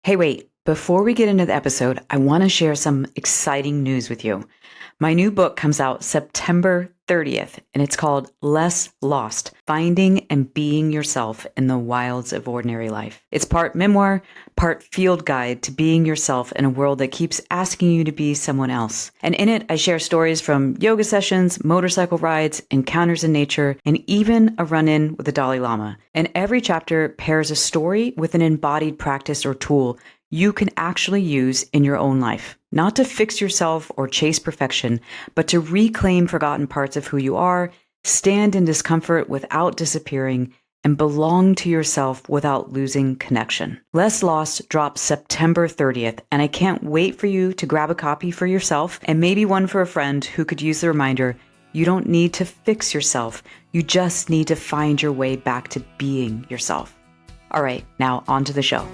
Hey, wait, before we get into the episode, I want to share some exciting news with you. My new book comes out September 30th, and it's called Less Lost: Finding and Being Yourself in the Wilds of Ordinary Life. It's part memoir, part field guide to being yourself in a world that keeps asking you to be someone else. And in it, I share stories from yoga sessions, motorcycle rides, encounters in nature, and even a run-in with the Dalai Lama. And every chapter pairs a story with an embodied practice or tool you can actually use in your own life, not to fix yourself or chase perfection, but to reclaim forgotten parts of who you are, stand in discomfort without disappearing, and belong to yourself without losing connection. Less Lost drops September 30th, and I can't wait for you to grab a copy for yourself and maybe one for a friend who could use the reminder you don't need to fix yourself. You just need to find your way back to being yourself. All right, now on to the show.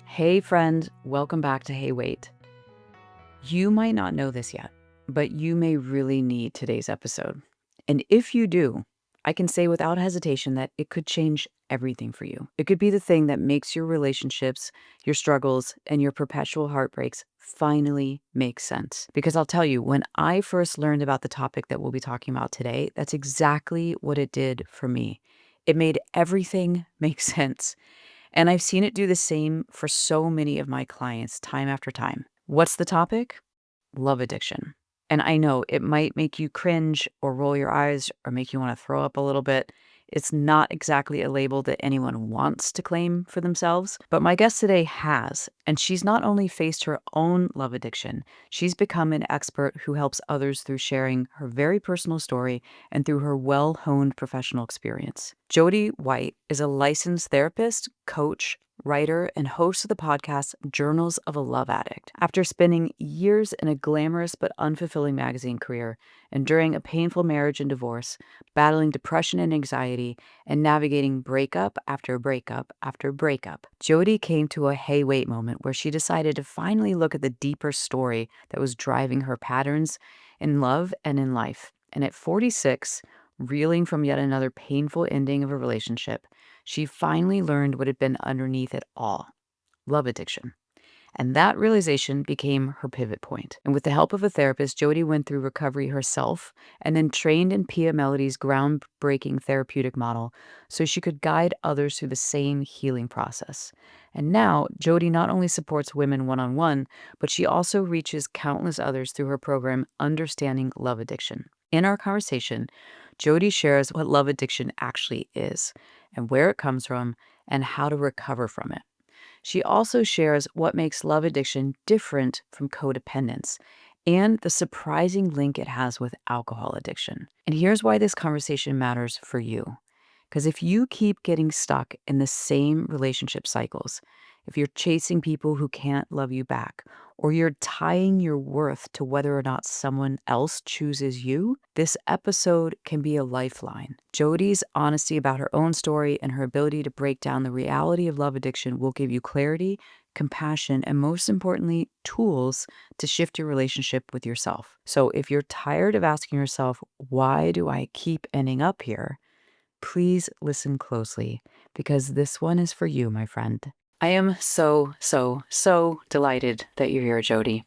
Hey friend, welcome back to Hey Wait. You might not know this yet, but you may really need today's episode. And if you do, I can say without hesitation that it could change everything for you. It could be the thing that makes your relationships, your struggles, and your perpetual heartbreaks finally make sense. Because I'll tell you, when I first learned about the topic that we'll be talking about today, that's exactly what it did for me. It made everything make sense. And I've seen it do the same for so many of my clients time after time. What's the topic? Love addiction. And I know it might make you cringe or roll your eyes or make you want to throw up a little bit. It's not exactly a label that anyone wants to claim for themselves, but my guest today has, and she's not only faced her own love addiction, she's become an expert who helps others through sharing her very personal story and through her well-honed professional experience. Jodi White is a licensed therapist, coach, writer, and host of the podcast Journals of a Love Addict. After spending years in a glamorous but unfulfilling magazine career, enduring a painful marriage and divorce, battling depression and anxiety, and navigating breakup after breakup after breakup, Jodi came to a hey wait moment where she decided to finally look at the deeper story that was driving her patterns in love and in life. And at 46, reeling from yet another painful ending of a relationship, she finally learned what had been underneath it all: love addiction. And that realization became her pivot point. And with the help of a therapist, Jodi went through recovery herself and then trained in Pia Melody's groundbreaking therapeutic model so she could guide others through the same healing process. And now, Jodi not only supports women one-on-one, but she also reaches countless others through her program, Understanding Love Addiction. In our conversation, Jodi shares what love addiction actually is and where it comes from and how to recover from it. She also shares what makes love addiction different from codependence and the surprising link it has with alcohol addiction. And here's why this conversation matters for you. Because if you keep getting stuck in the same relationship cycles, if you're chasing people who can't love you back, or you're tying your worth to whether or not someone else chooses you, this episode can be a lifeline. Jodi's honesty about her own story and her ability to break down the reality of love addiction will give you clarity, compassion, and most importantly, tools to shift your relationship with yourself. So if you're tired of asking yourself, why do I keep ending up here? Please listen closely, because this one is for you, my friend. I am so delighted that you're here, Jodi.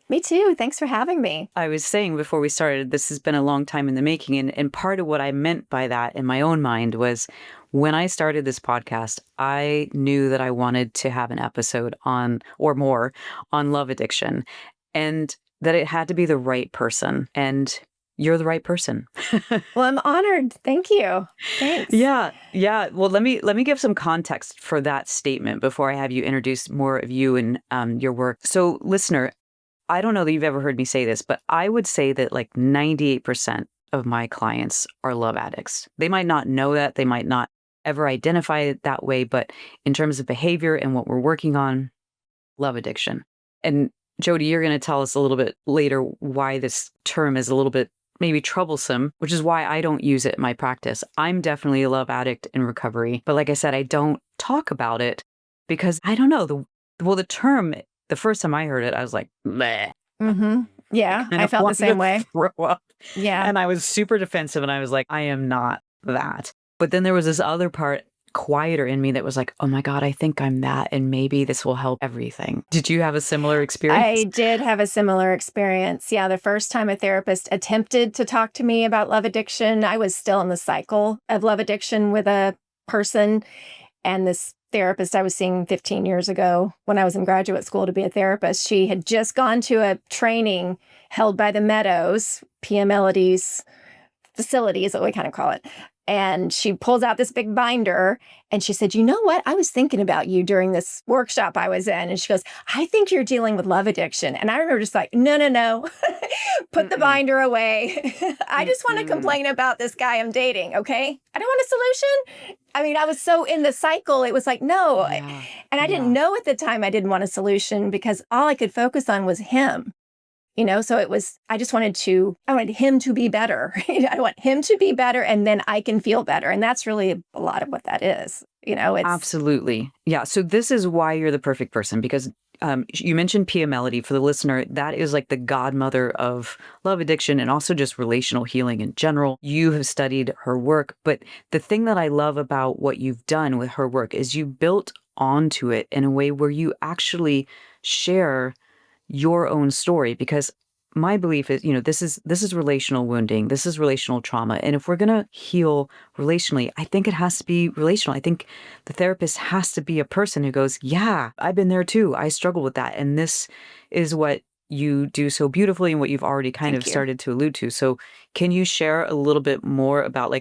Me too. Thanks for having me. I was saying before we started, this has been a long time in the making. And part of what I meant by that in my own mind was when I started this podcast, I knew that I wanted to have an episode on, or more, on love addiction, and that it had to be the right person. And you're the right person. Well, I'm honored. Thank you. Thanks. Yeah. Well, let me give some context for that statement before I have you introduce more of you and your work. So, listener, I don't know that you've ever heard me say this, but I would say that like 98% of my clients are love addicts. They might not know that, they might not ever identify it that way, but in terms of behavior and what we're working on, love addiction. And Jodi, you're going to tell us a little bit later why this term is a little bit maybe troublesome, which is why I don't use it in my practice. I'm definitely a love addict in recovery. But like I said, I don't talk about it because I don't know. The term the first time I heard it, I was like, bleh. Mm-hmm. Yeah, Kind I of felt the wanted same to way. throw up. Yeah. And I was super defensive and I was like, I am not that. But then there was this other part quieter in me that was like, oh my God, I think I'm that. And maybe this will help everything. Did you have a similar experience? I did have a similar experience. Yeah, the first time a therapist attempted to talk to me about love addiction, I was still in the cycle of love addiction with a person. And this therapist I was seeing 15 years ago when I was in graduate school to be a therapist, she had just gone to a training held by the Meadows, PM Melody's facility is what we kind of call it. And she pulls out this big binder and she said, you know what? I was thinking about you during this workshop I was in. And she goes, I think you're dealing with love addiction. And I remember just like, no, put the binder away. I just want to complain about this guy I'm dating. Okay. I don't want a solution. I mean, I was so in the cycle. It was like, no. Yeah. And I didn't know at the time I didn't want a solution because all I could focus on was him. So it was, I wanted him to be better. I want him to be better and then I can feel better. And that's really a lot of what that is. It's Absolutely. Yeah. So this is why you're the perfect person because you mentioned Pia Melody. For the listener, that is like the godmother of love addiction and also just relational healing in general. You have studied her work, but the thing that I love about what you've done with her work is you built onto it in a way where you actually share your own story, because my belief is, this is relational wounding. This is relational trauma. And if we're going to heal relationally, I think it has to be relational. I think the therapist has to be a person who goes, yeah, I've been there too. I struggle with that. And this is what you do so beautifully and what you've already kind Thank of you. started to allude to. So can you share a little bit more about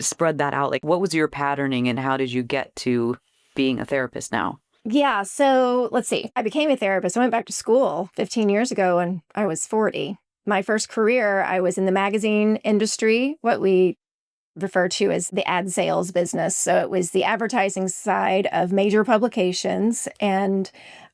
spread that out? Like what was your patterning and how did you get to being a therapist now? Yeah. So let's see. I became a therapist. I went back to school 15 years ago when I was 40. My first career, I was in the magazine industry, what we refer to as the ad sales business. So it was the advertising side of major publications. And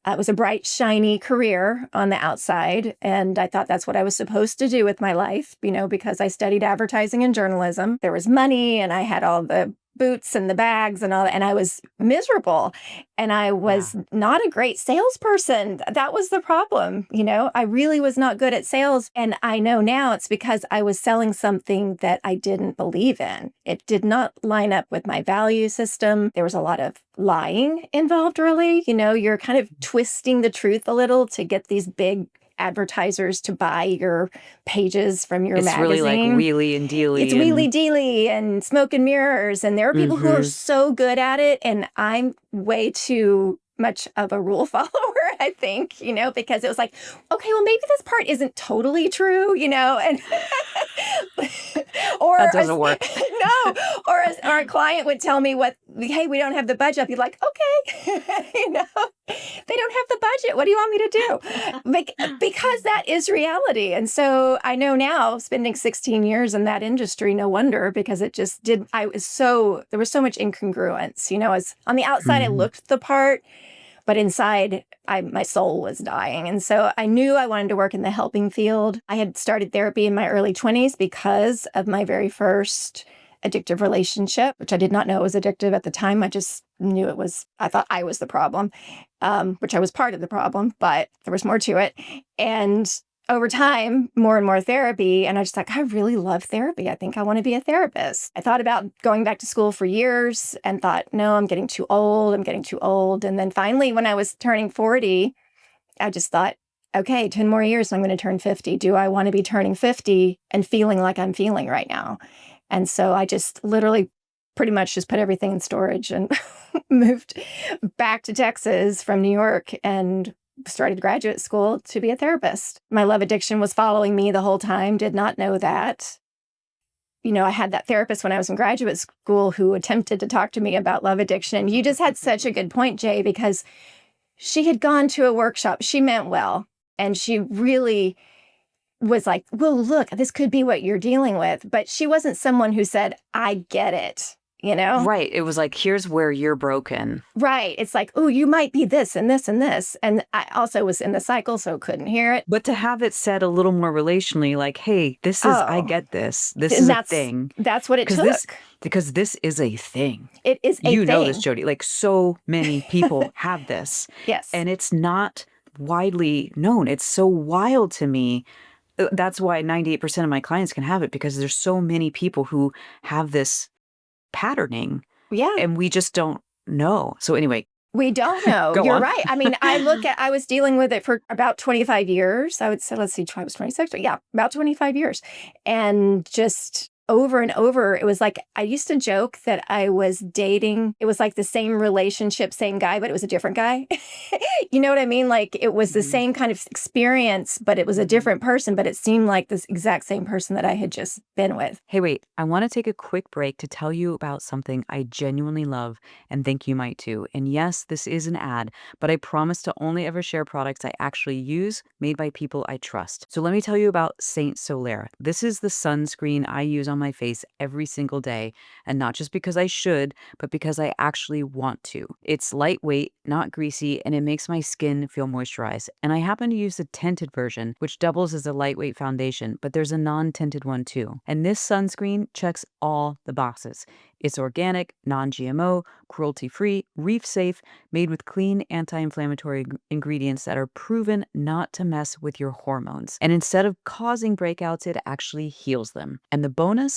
it was a bright, shiny career on the outside. And I thought that's what I was supposed to do with my life, because I studied advertising and journalism. There was money and I had all the boots and the bags and all that. And I was miserable. And I was not a great salesperson. That was the problem. I really was not good at sales. And I know now it's because I was selling something that I didn't believe in. It did not line up with my value system. There was a lot of lying involved, really. You're kind of twisting the truth a little to get these big advertisers to buy your pages from your magazine. It's really like wheelie and dealy. It's wheelie dealy and smoke and mirrors. And there are people who are so good at it. And I'm way too much of a rule follower, I think, because it was like, okay, well, maybe this part isn't totally true, and or that doesn't work. No, or a client would tell me hey, we don't have the budget. I'd be like, okay, they don't have the budget. What do you want me to do? Because that is reality. And so I know now, spending 16 years in that industry, no wonder, because it just did. There was so much incongruence, as on the outside, I looked the part, but inside, my soul was dying. And so I knew I wanted to work in the helping field. I had started therapy in my early 20s because of my very first addictive relationship, which I did not know was addictive at the time. I just knew I thought I was the problem, which I was part of the problem, but there was more to it. And over time, more and more therapy. And I just I really love therapy. I think I want to be a therapist. I thought about going back to school for years and thought, no, I'm getting too old. And then finally, when I was turning 40, I just thought, okay, 10 more years and I'm going to turn 50. Do I want to be turning 50 and feeling like I'm feeling right now? And so I just literally pretty much just put everything in storage and moved back to Texas from New York and started graduate school to be a therapist. My love addiction was following me the whole time, did not know that. I had that therapist when I was in graduate school who attempted to talk to me about love addiction. You just had such a good point, Jay, because she had gone to a workshop. She meant well, and she really was like, well, look, this could be what you're dealing with. But she wasn't someone who said, I get it. Right. It was like, here's where you're broken. Right. It's like, oh, you might be this and this and this. And I also was in the cycle, so couldn't hear it. But to have it said a little more relationally, like, hey, I get this. This is a thing. That's what it took. Because this is a thing. It is a thing. You know this, Jodi. Like, so many people have this. Yes. And it's not widely known. It's so wild to me. That's why 98% of my clients can have it, because there's so many people who have this patterning Yeah. and we just don't know. So anyway, We don't know. go You're on. right. I mean, I was dealing with it for about 25 years. I would say, let's see, I was 26, but yeah, about 25 years. And just over and over, it was like, I used to joke that I was dating, it was like the same relationship, same guy, but it was a different guy. You know what I mean? Like it was the Mhm. same kind of experience, but it was a different person, but it seemed like this exact same person that I had just been with. Hey, wait, I want to take a quick break to tell you about something I genuinely love and think you might too. And yes, this is an ad, but I promise to only ever share products I actually use made by people I trust. So let me tell you about Saint Solaire. This is the sunscreen I use on my face every single day, and not just because I should, but because I actually want to. It's lightweight, not greasy, and it makes my skin feel moisturized. And I happen to use the tinted version, which doubles as a lightweight foundation, but there's a non-tinted one too. And this sunscreen checks all the boxes. It's organic, non-GMO, cruelty-free, reef-safe, made with clean anti-inflammatory ingredients that are proven not to mess with your hormones. And instead of causing breakouts, it actually heals them. And the bonus?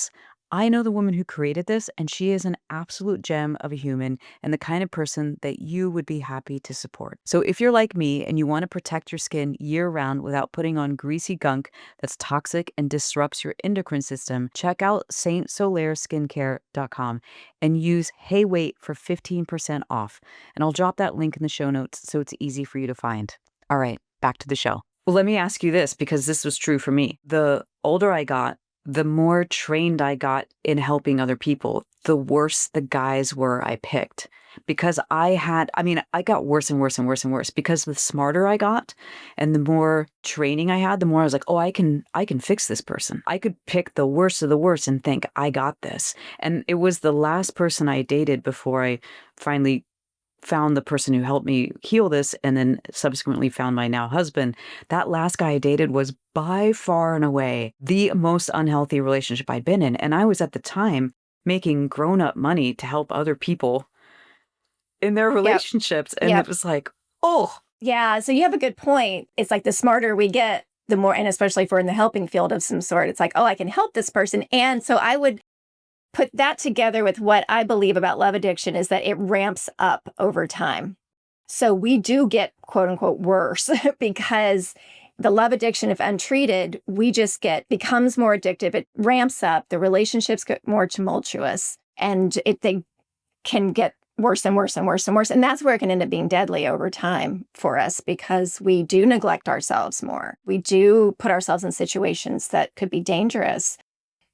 I know the woman who created this, and she is an absolute gem of a human and the kind of person that you would be happy to support. So if you're like me and you want to protect your skin year-round without putting on greasy gunk that's toxic and disrupts your endocrine system, check out saintsolareskincare.com and use Hey Wait for 15% off. And I'll drop that link in the show notes so it's easy for you to find. All right, back to the show. Well, let me ask you this, because this was true for me. The older I got, the more trained I got in helping other people, the worse the guys were I picked. Because I got worse and worse and worse and worse, because the smarter I got and the more training I had, the more I was like, oh, I can fix this person. I could pick the worst of the worst and think I got this. And it was the last person I dated before I finally found the person who helped me heal this, and then subsequently found my now husband. That last guy I dated was by far and away the most unhealthy relationship I'd been in. And I was at the time making grown-up money to help other people in their relationships. And Yep. it was like, oh, Yeah, so you have a good point. It's like the smarter we get, the more, and especially if we're in the helping field of some sort, it's like, oh, I can help this person. And so I would put that together with what I believe about love addiction is that it ramps up over time. So we do get quote unquote worse because the love addiction, if untreated, becomes more addictive. It ramps up, the relationships get more tumultuous, and they can get worse and worse and worse and worse. And that's where it can end up being deadly over time for us, because we do neglect ourselves more. We do put ourselves in situations that could be dangerous.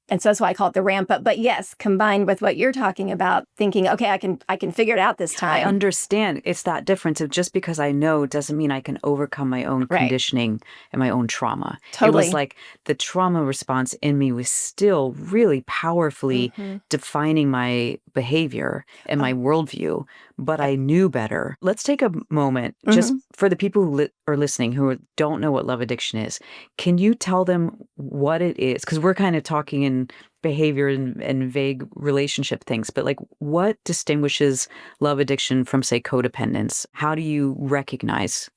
And so that's why I call it the ramp up. But yes, combined with what you're talking about, thinking, okay, I can figure it out this I time. understand. It's that difference of just because I know doesn't mean I can overcome my own Right. conditioning and my own trauma. It Totally. was like the trauma response in me was still really powerfully defining my behavior and my worldview, but Yep. I knew better. Let's take a moment just for the people who are listening who don't know what love addiction is. Can you tell them what it is? Because we're kind of talking in behavior and vague relationship things, but like, what distinguishes love addiction from, say, codependence? How do you recognize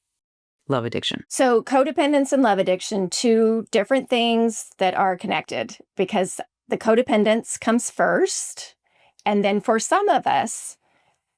love addiction? So codependence and love addiction, two different things that are connected, because the codependence comes first. And then for some of us,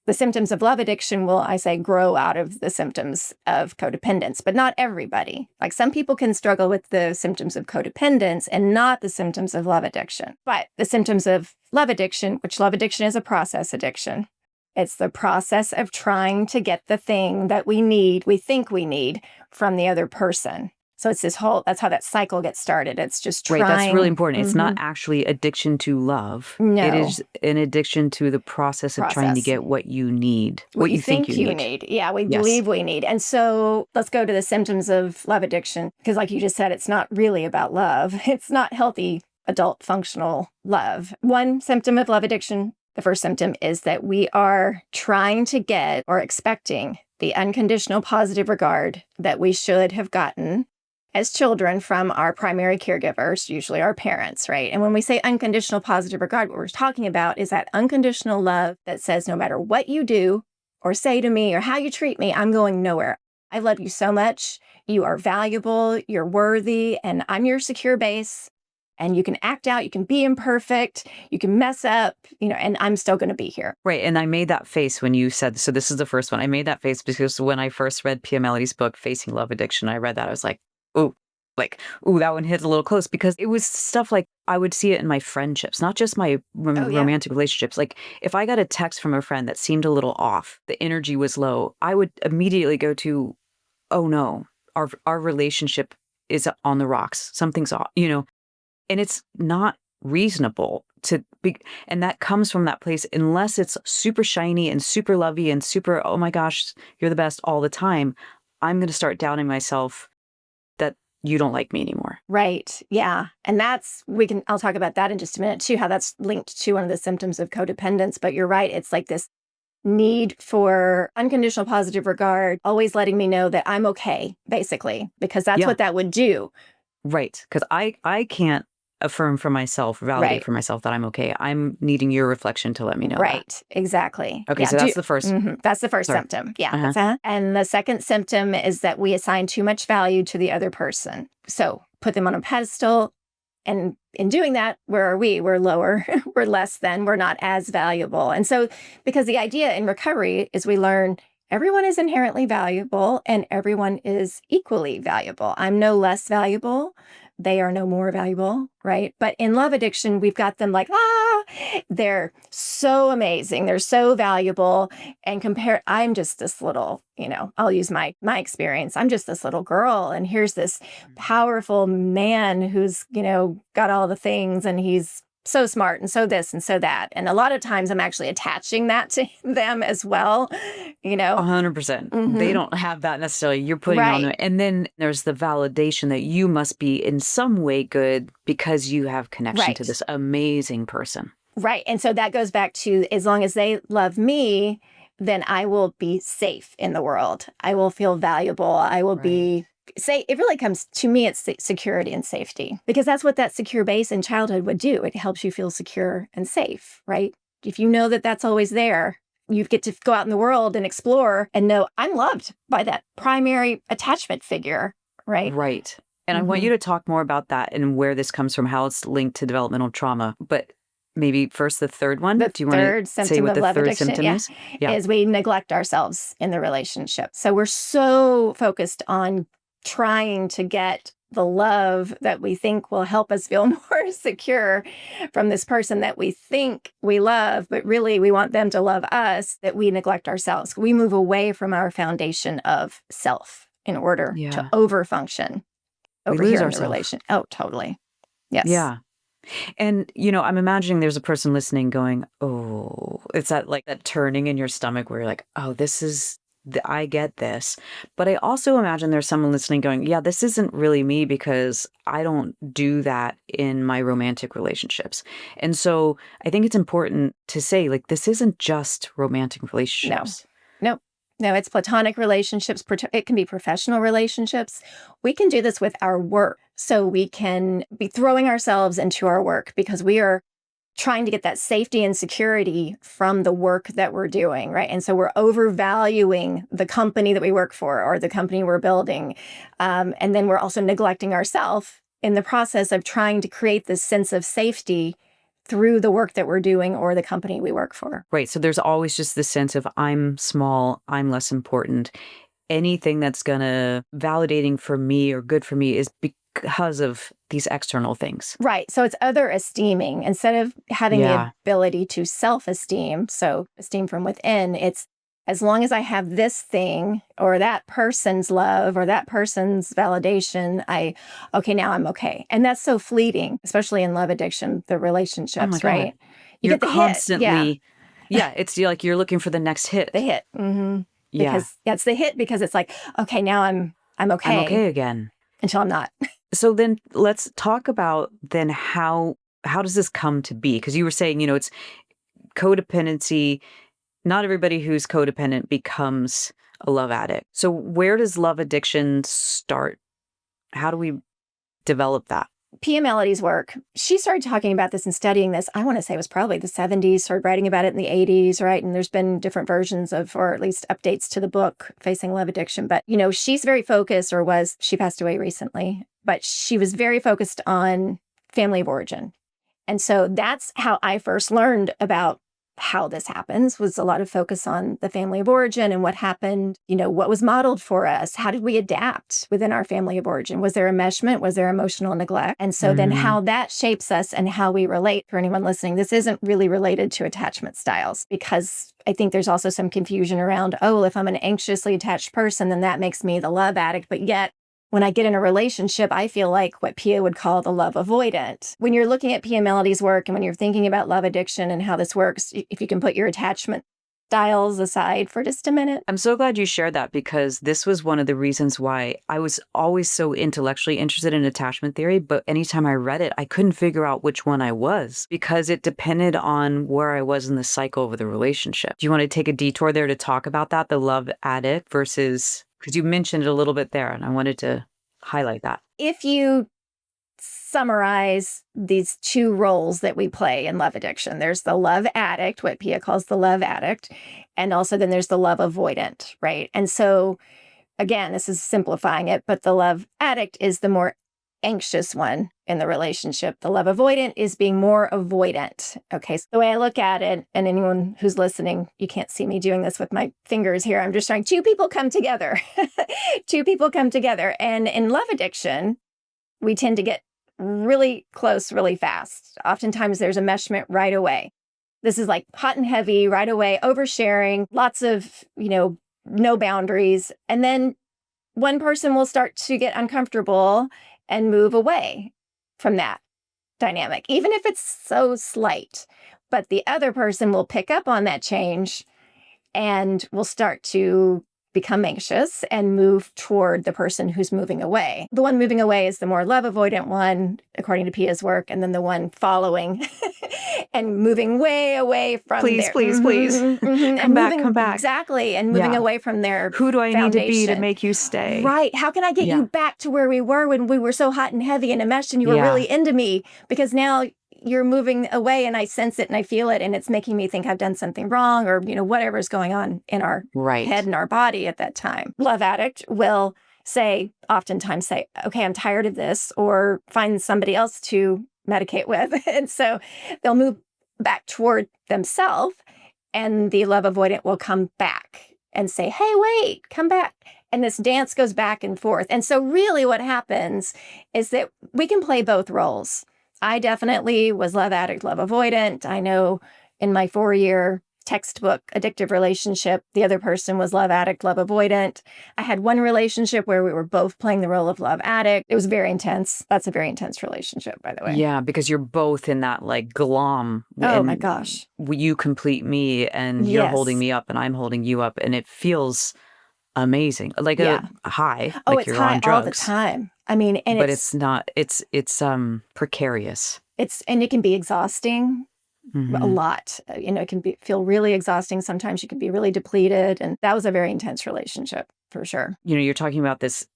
the symptoms of love addiction will, I say, grow out of the symptoms of codependence, but not everybody. Like some people can struggle with the symptoms of codependence and not the symptoms of love addiction. But the symptoms of love addiction, which love addiction is a process addiction. It's the process of trying to get the thing that we think we need from the other person. So it's that's how that cycle gets started. It's just trying. Right, that's really important. It's not actually addiction to love. No. It is an addiction to the process of trying to get what you need, what you think you need. Yeah, we believe we need. And so let's go to the symptoms of love addiction, because like you just said, it's not really about love. It's not healthy adult functional love. One symptom of love addiction, the first symptom, is that we are trying to get or expecting the unconditional positive regard that we should have gotten as children from our primary caregivers, usually our parents, right? And when we say unconditional positive regard, what we're talking about is that unconditional love that says no matter what you do or say to me or how you treat me, I'm going nowhere. I love you so much. You are valuable, you're worthy, and I'm your secure base. And you can act out, you can be imperfect, you can mess up, and I'm still going to be here. Right. And I made that face when you said, so this is the first one. I made that face because when I first read Pia Mellody's book, Facing Love Addiction, I read that. I was ooh, ooh, that one hit a little close because it was stuff like I would see it in my friendships, not just my Oh, yeah. romantic relationships. Like if I got a text from a friend that seemed a little off, the energy was low, I would immediately go to, oh no, our relationship is on the rocks. Something's off, and it's not reasonable to be, and that comes from that place, unless it's super shiny and super lovey and super, oh my gosh, you're the best all the time. I'm going to start doubting myself that you don't like me anymore. Right. Yeah. And I'll talk about that in just a minute too, how that's linked to one of the symptoms of codependence. But you're right. It's like this need for unconditional positive regard, always letting me know that I'm okay, basically, because that's Yeah. what that would do. Right. Because I can't affirm for myself, validate Right. for myself that I'm okay. I'm needing your reflection to let me know Right. that. Exactly. Okay, Yeah. so that's the first. That's the first Sorry. symptom. Yeah. Uh-huh. And the second symptom is that we assign too much value to the other person. So put them on a pedestal. And in doing that, where are we? We're lower, we're less than, we're not as valuable. And so, because the idea in recovery is we learn everyone is inherently valuable and everyone is equally valuable. I'm no less valuable. They are no more valuable, right? But in love addiction, we've got them like, they're so amazing. They're so valuable. And I'm just this little, I'll use my experience. I'm just this little girl. And here's this powerful man who's, got all the things and he's so smart and so this and so that. And a lot of times I'm actually attaching that to them as well, 100%. They don't have that necessarily. You're putting it on them. And then there's the validation that you must be in some way good because you have connection to this amazing person. Right. And so that goes back to, as long as they love me, then I will be safe in the world. I will feel valuable. I will be safe. It really comes to me, it's security and safety, because that's what that secure base in childhood would do. It helps you feel secure and safe, right? If you know that that's always there, you get to go out in the world and explore and know I'm loved by that primary attachment figure, right? Right. And I want you to talk more about that and where this comes from, how it's linked to developmental trauma. But maybe first the third one. The Do you want third to say symptom what of the love third addiction symptom is? is we neglect ourselves in the relationship. So we're so focused on trying to get the love that we think will help us feel more secure from this person that we think we love, but really we want them to love us, that we neglect ourselves. We move away from our foundation of self in order to overfunction over here in the relation. Oh, totally. Yes. Yeah. And, I'm imagining there's a person listening going, oh, it's that turning in your stomach where you're like, oh, I get this. But I also imagine there's someone listening going, yeah, this isn't really me because I don't do that in my romantic relationships. And so I think it's important to say, this isn't just romantic relationships. No, it's platonic relationships. It can be professional relationships. We can do this with our work. So we can be throwing ourselves into our work because we are trying to get that safety and security from the work that we're doing, right? And so we're overvaluing the company that we work for or the company we're building. And then we're also neglecting ourselves in the process of trying to create this sense of safety through the work that we're doing or the company we work for. Right. So there's always just this sense of I'm small, I'm less important. Anything that's going to validating for me or good for me is because of these external things. Right. So it's other esteeming. Instead of having the ability to self-esteem, so esteem from within, it's as long as I have this thing or that person's love or that person's validation, now I'm okay. And that's so fleeting, especially in love addiction, the relationships, right? You're get the constantly, hit. It's like you're looking for the next hit. The hit. Mm-hmm. Because it's the hit because it's like, okay, now I'm okay. I'm okay again. Until I'm not. So then let's talk about then how does this come to be? Because you were saying, it's codependency. Not everybody who's codependent becomes a love addict. So where does love addiction start? How do we develop that? Pia Melody's work, she started talking about this and studying this, I want to say it was probably the 70s, started writing about it in the 80s, right? And there's been different versions of, or at least updates to the book, Facing Love Addiction. But, she's very focused, or was, she passed away recently, but she was very focused on family of origin. And so that's how I first learned about how this happens, was a lot of focus on the family of origin and what happened, what was modeled for us. How did we adapt within our family of origin? Was there enmeshment? Was there emotional neglect? And so then how that shapes us and how we relate. For anyone listening, this isn't really related to attachment styles, because I think there's also some confusion around, if I'm an anxiously attached person, then that makes me the love addict. But yet, when I get in a relationship, I feel like what Pia would call the love avoidant. When you're looking at Pia Melody's work and when you're thinking about love addiction and how this works, if you can put your attachment styles aside for just a minute. I'm so glad you shared that, because this was one of the reasons why I was always so intellectually interested in attachment theory. But anytime I read it, I couldn't figure out which one I was, because it depended on where I was in the cycle of the relationship. Do you want to take a detour there to talk about that? The love addict versus... Because you mentioned it a little bit there, and I wanted to highlight that. If you summarize these two roles that we play in love addiction, there's the love addict, what Pia calls the love addict, and also then there's the love avoidant, right? And so, again, this is simplifying it, but the love addict is the more anxious one in the relationship. The love avoidant is being more avoidant. Okay. So the way I look at it, and anyone who's listening, you can't see me doing this with my fingers here. I'm just trying, two people come together. Two people come together. And in love addiction, we tend to get really close really fast. Oftentimes there's enmeshment right away. This is like hot and heavy right away, oversharing, lots of, no boundaries. And then one person will start to get uncomfortable and move away from that dynamic, even if it's so slight. But the other person will pick up on that change and will start to become anxious and move toward the person who's moving away. The one moving away is the more love avoidant one, according to Pia's work, and then the one following and moving way away from please, come back. Exactly. And moving away from their Who do I foundation. need to be to make you stay? Right. How can I get you back to where we were when we were so hot and heavy and enmeshed and you were really into me? Because now you're moving away and I sense it and I feel it and it's making me think I've done something wrong, or, whatever's going on in our head and our body at that time. Love addict will oftentimes say, okay, I'm tired of this, or find somebody else to medicate with. And so they'll move back toward themselves, and the love avoidant will come back and say, hey, wait, come back. And this dance goes back and forth. And so really what happens is that we can play both roles. I definitely was love addict, love avoidant. I know in my 4-year textbook addictive relationship, the other person was love addict, love avoidant. I had one relationship where we were both playing the role of love addict. It was very intense. That's a very intense relationship, by the way. Yeah, because you're both in that glom. Oh my gosh. You complete me and you're holding me up and I'm holding you up. And it feels amazing. Like a high. Like It's you're high on drugs. all the time. I mean, and but it's not, it's precarious. And it can be exhausting. A lot. It can feel really exhausting. Sometimes you can be really depleted. And that was a very intense relationship for sure. You're talking about this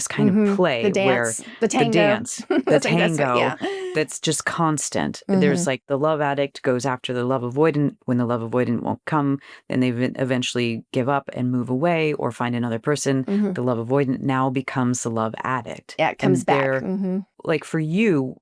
kind of play the dance, where the tango, the tango that's just constant. There's the love addict goes after the love avoidant. When the love avoidant won't come, then they eventually give up and move away or find another person. The love avoidant now becomes the love addict. Yeah, it comes back. Like for you,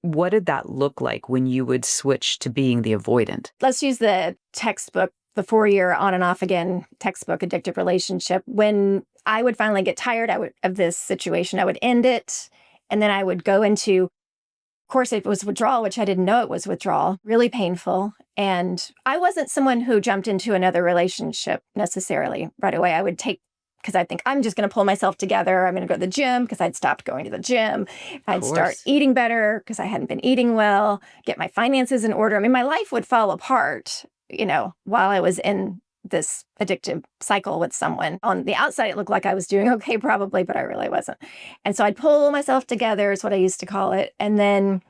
what did that look like when you would switch to being the avoidant? Let's use the textbook, the 4-year on and off again textbook addictive relationship. When I would finally get tired of this situation, I would end it. And then I would go into, of course, it was withdrawal, which I didn't know it was withdrawal, really painful. And I wasn't someone who jumped into another relationship necessarily right away. I would because I think I'm just going to pull myself together. I'm going to go to the gym because I'd stopped going to the gym. I'd start eating better because I hadn't been eating well, get my finances in order. I mean, my life would fall apart, while I was in this addictive cycle with someone. On the outside, it looked like I was doing okay, probably, but I really wasn't. And so I'd pull myself together is what I used to call it. And then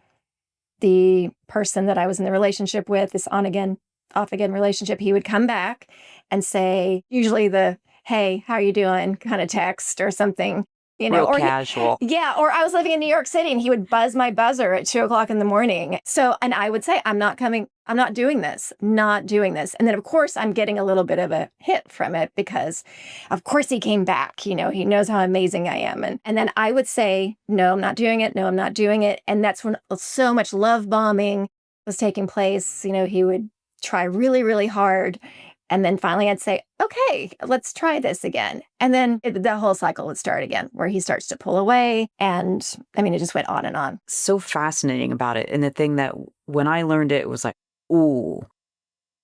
the person that I was in the relationship with, this on again, off again relationship, he would come back and say, usually the, hey, how are you doing? kind of text or something. Real or casual. yeah, or I was living in New York City and he would buzz my buzzer at 2 o'clock in the morning. So, and I would say, I'm not coming, I'm not doing this, not doing this. And then, of course, I'm getting a little bit of a hit from it because, of course, he came back. He knows how amazing I am. And then I would say, no, I'm not doing it. No, I'm not doing it. And that's when so much love bombing was taking place. He would try really, really hard. And then finally I'd say, okay, let's try this again. And then the whole cycle would start again, where he starts to pull away. And it just went on and on. So fascinating about it. And the thing that when I learned it, it was like, ooh,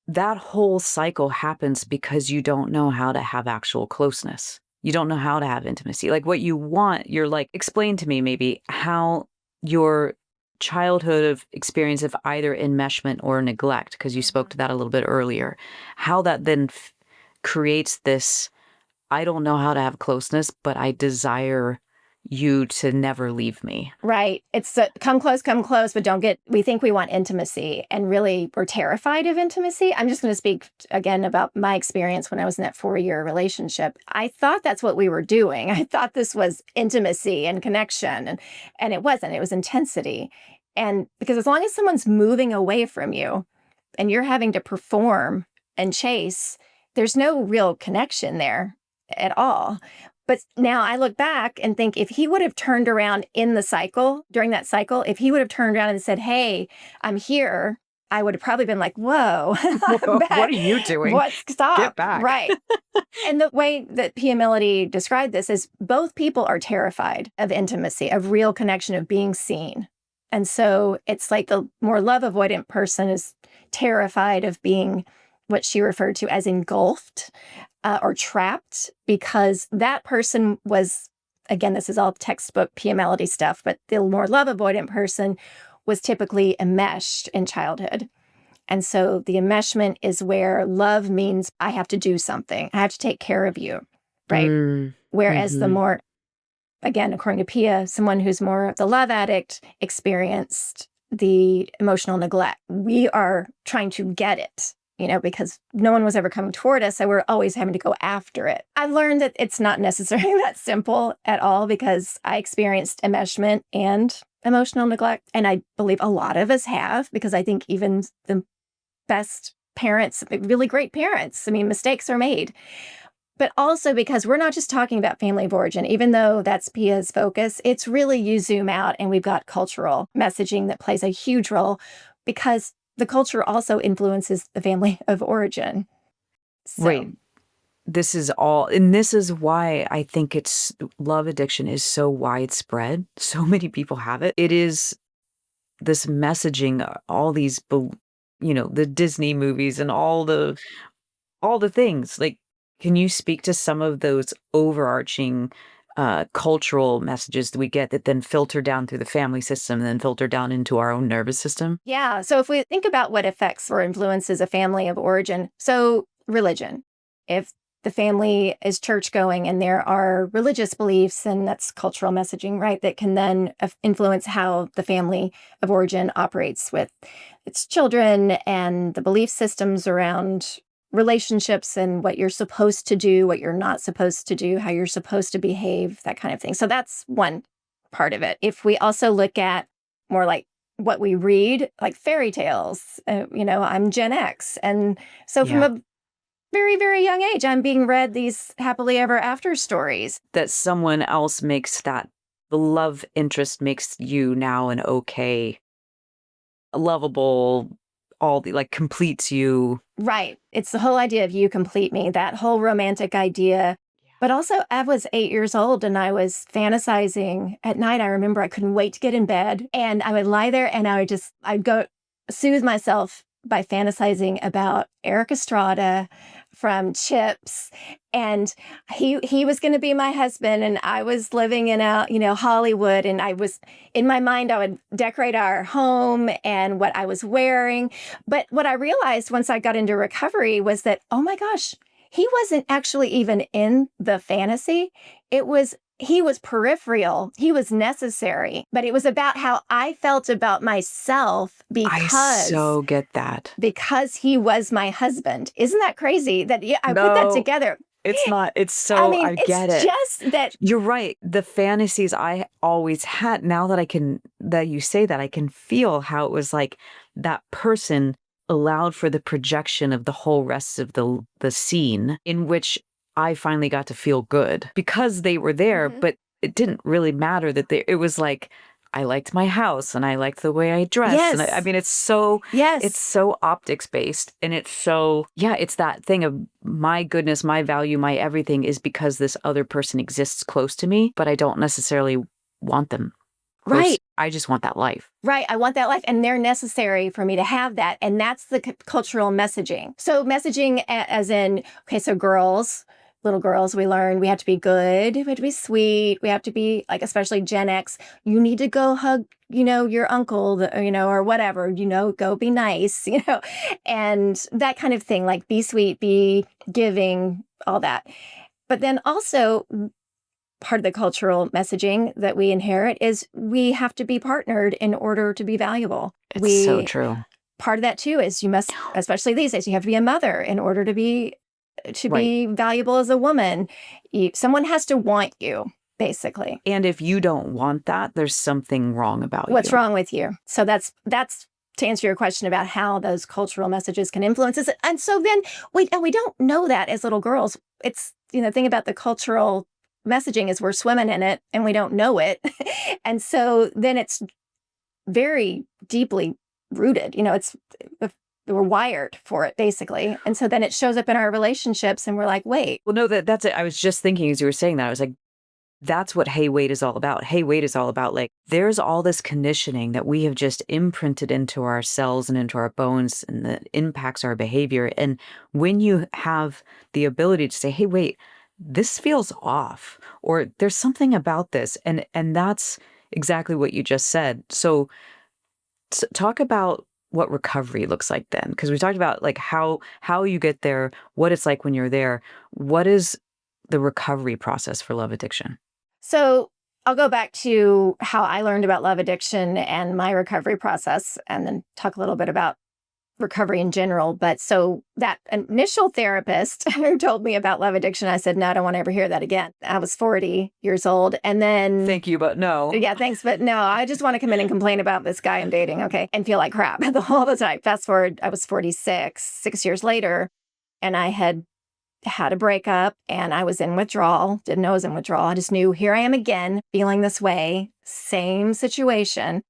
that whole cycle happens because you don't know how to have actual closeness. You don't know how to have intimacy. Like what you want, you're like, explain to me maybe how your childhood of experience of either enmeshment or neglect, because you spoke to that a little bit earlier, how that then creates this, I don't know how to have closeness, but I desire you to never leave me. Right. It's come close, but we think we want intimacy and really we're terrified of intimacy. I'm just going to speak again about my experience when I was in that 4-year relationship. I thought that's what we were doing. I thought this was intimacy and connection and it wasn't. It was intensity. And because as long as someone's moving away from you and you're having to perform and chase, there's no real connection there at all. But now I look back and think if he would have turned around in the cycle, during that cycle, if he would have turned around and said, hey, I'm here, I would have probably been like, whoa. What are you doing? Stop. Get back. Right. And the way that Pia Melody described this is both people are terrified of intimacy, of real connection, of being seen. And so it's like the more love avoidant person is terrified of being what she referred to as engulfed or trapped, because that person was, again, this is all textbook Pia Melody stuff, but the more love avoidant person was typically enmeshed in childhood. And so the enmeshment is where love means I have to do something. I have to take care of you, right? Whereas the more, again, according to Pia, someone who's more the love addict experienced the emotional neglect. We are trying to get it, because no one was ever coming toward us. So we're always having to go after it. I've learned that it's not necessarily that simple at all because I experienced enmeshment and emotional neglect. And I believe a lot of us have, because I think even the best parents, really great parents, mistakes are made. But also because we're not just talking about family of origin, even though that's Pia's focus, it's really you zoom out and we've got cultural messaging that plays a huge role because the culture also influences the family of origin. So. Right. This is all, and this is why I think love addiction is so widespread. So many people have it. It is this messaging, all these, the Disney movies and all the things. Like, can you speak to some of those overarching cultural messages that we get that then filter down through the family system and then filter down into our own nervous system? Yeah. So if we think about what affects or influences a family of origin, so religion, if the family is church going and there are religious beliefs, and that's cultural messaging, right? That can then influence how the family of origin operates with its children and the belief systems around relationships and what you're supposed to do, what you're not supposed to do, how you're supposed to behave, that kind of thing. So that's one part of it. If we also look at more like what we read, like fairy tales, I'm Gen X. And so from a very, very young age, I'm being read these happily ever after stories. That someone else makes the love interest makes you now an okay, lovable, completes you. Right. It's the whole idea of you complete me, that whole romantic idea. But also, I was 8 years old and I was fantasizing at night. I remember I couldn't wait to get in bed and I would lie there and I'd go soothe myself by fantasizing about Eric Estrada from Chips, and he was going to be my husband, and I was living in Hollywood, and I was in my mind I would decorate our home and what I was wearing. But what I realized once I got into recovery was that, oh my gosh, he wasn't actually even in the fantasy. He was peripheral. He was necessary, but it was about how I felt about myself I so get that. because he was my husband. Isn't that crazy that I put that together? It's not. It's I so, mean, I get it's it. just that. You're right. The fantasies I always had, now that that you say that, I can feel how it was like that person allowed for the projection of the whole rest of the scene in which I finally got to feel good because they were there, Mhm. but it didn't really matter that it was like, I liked my house and I liked the way I dressed. And I Yes. mean, it's Yes. so optics based, and it's so, yeah, it's that thing of my goodness, my value, my everything is because this other person exists close to me, but I don't necessarily want them close. Right. I just want that life. Right. I want that life, and they're necessary for me to have that. And that's the cultural messaging. So, messaging as in, okay, so girls, little girls, we learn we have to be good, we have to be sweet, we have to be like, especially Gen X, you need to go hug, your uncle, or whatever, go be nice, and that kind of thing, like be sweet, be giving, all that. But then also, part of the cultural messaging that we inherit is we have to be partnered in order to be valuable. It's so true. Part of that too is you must, especially these days, you have to be a mother in order to be Right. valuable as a woman. Someone has to want you, basically. And if you don't want that, there's something wrong about What's you. wrong with you? So that's to answer your question about how those cultural messages can influence us. And so then we don't know that as little girls. It's, the thing about the cultural messaging is we're swimming in it and we don't know it. And so then it's very deeply rooted. We're wired for it, basically. And so then it shows up in our relationships and we're like, wait. Well, no, that's it. I was just thinking as you were saying that, I was like, that's what Hey Wait is all about. Hey Wait is all about, like, there's all this conditioning that we have just imprinted into our cells and into our bones, and that impacts our behavior. And when you have the ability to say, hey, wait, this feels off, or there's something about this, and that's exactly what you just said. So talk about what recovery looks like then, because we talked about like how you get there, what it's like when you're there. What is the recovery process for love addiction? So I'll go back to how I learned about love addiction and my recovery process, and then talk a little bit about recovery in general. But so that initial therapist who told me about love addiction, I said, no, I don't want to ever hear that again. I was 40 years old. And then, Thank you, but no. yeah, thanks. But no, I just want to come in and complain about this guy I'm dating. Okay. And feel like crap the whole time. Fast forward, I was 46, 6 years later, and I had a breakup and I was in withdrawal. Didn't know I was in withdrawal. I just knew here I am again, feeling this way, same situation.